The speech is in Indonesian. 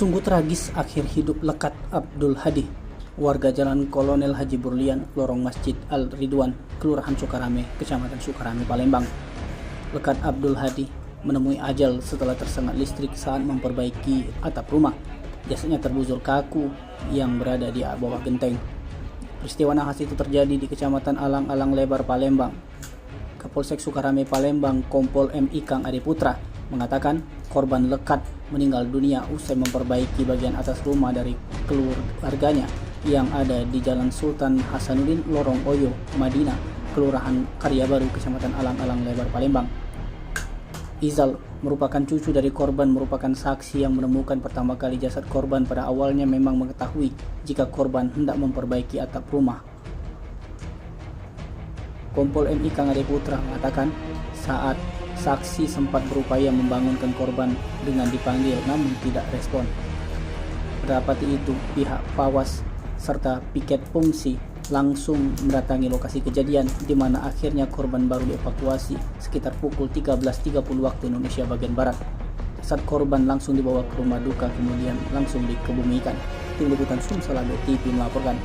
Sungguh tragis akhir hidup Lekat Abdul Hadi, warga Jalan Kolonel Haji Burlian, lorong Masjid Al-Ridwan, Kelurahan Sukarame, Kecamatan Sukarame, Palembang. Lekat Abdul Hadi menemui ajal setelah tersengat listrik saat memperbaiki atap rumah. Jasadnya terbujur kaku yang berada di bawah genteng. Peristiwa nahas itu terjadi di Kecamatan Alang-Alang Lebar, Palembang. Kapolsek Sukarame Palembang, Kompol M. Ikang Adi Putra, mengatakan korban Lekat meninggal dunia usai memperbaiki bagian atas rumah dari keluarganya yang ada di Jalan Sultan Hasanuddin, Lorong Oyo, Madinah, Kelurahan Karya Baru, Kecamatan Alang-Alang Lebar, Palembang. Izal merupakan cucu dari korban, merupakan saksi yang menemukan pertama kali jasad korban. Pada awalnya memang mengetahui jika korban hendak memperbaiki atap rumah. Kompol M. Ikang Adi Putra mengatakan saat saksi sempat berupaya membangunkan korban dengan dipanggil namun tidak respon. Mendapati itu, pihak Pawas serta piket fungsi langsung mendatangi lokasi kejadian, di mana akhirnya korban baru dievakuasi sekitar pukul 13.30 waktu Indonesia bagian Barat. Saat korban langsung dibawa ke rumah duka kemudian langsung dikebumikan. Tim Liputan Sumsel TV melaporkan.